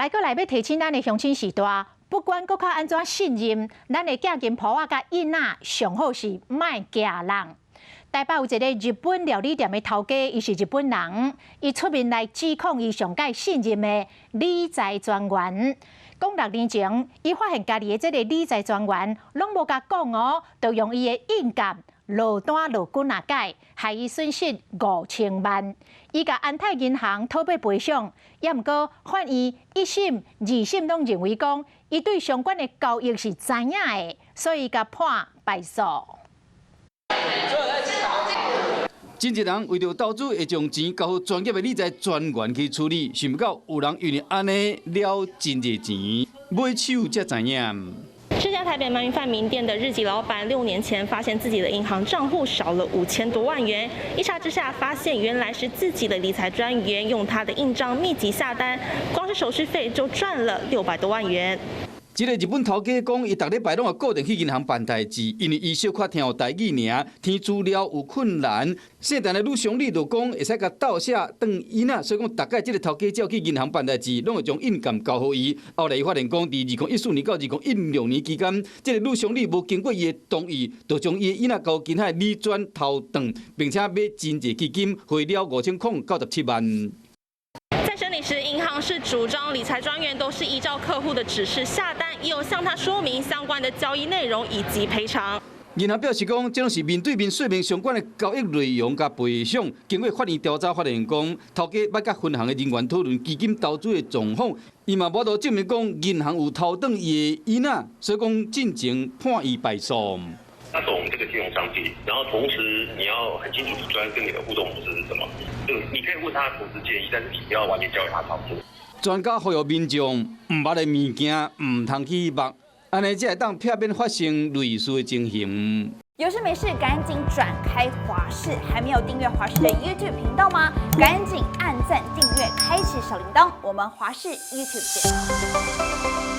来过来要提醒咱的乡亲时代，不管搁较安怎信任，咱的嫁金婆仔甲囡仔，上好是莫嫁人。台北有一个日本料理店的头家，伊是日本人，伊出面来指控伊上界信任的理财专员。讲6年前，伊发现家己的这个理财专员拢无甲讲哦，就用伊的硬感落单落滚啊改，害伊损失5000万。伊甲安泰银行讨要赔偿，也毋过法院一审、二审拢认为讲，伊对相关的交易是知影的，所以甲判败诉。真侪人为着投资，会将钱交予专业的理财专员去处理，想不到有人因为安尼了真侪钱，买手才知影。这家台北鳗鱼饭名店的日籍老板6年前发现自己的银行账户少了5000多万元，一查之下发现原来是自己的理财专员用他的印章密集下单，光是手续费就赚了600多万元。一个日本头家讲，伊逐礼拜拢会固定去银行办代志，因为伊小可听有台语尔，填资料有困难。姓陈的女乡里就讲，会使甲倒写当囡仔，所以讲大概这个头家只要去银行办代志，拢会将印鉴交予伊。后来伊发现讲，伫2014年到2016年期间，这个女乡里无经过伊的同意，就将伊的囡仔交其他理专偷转，并且买真侪基金，汇了5097万。在审理时，银行是主张理财专员都是依照客户的指示下单，也有向他说明相关的交易内容以及赔偿。银行表示讲，这拢是面对面说明相关的交易内容甲赔偿。经过法院调查，发现讲，头家捌甲分行的人员讨论基金投资的状况，伊嘛无图证明讲银行有偷转伊的囡仔，所以讲进前判伊败诉。他懂这个金融商品，然后同时你要很清楚专跟你的互动模式是什么。就你可以问他投资建议，但是你不要完全交给他操作。专家呼吁民众唔捌的物件唔通去摸，安尼才会当避免发生类似的情形。有事没事赶紧转开华视，还没有订阅华视的 YouTube 频道吗？赶紧按赞订阅，开启小铃铛，我们华视 YouTube 见。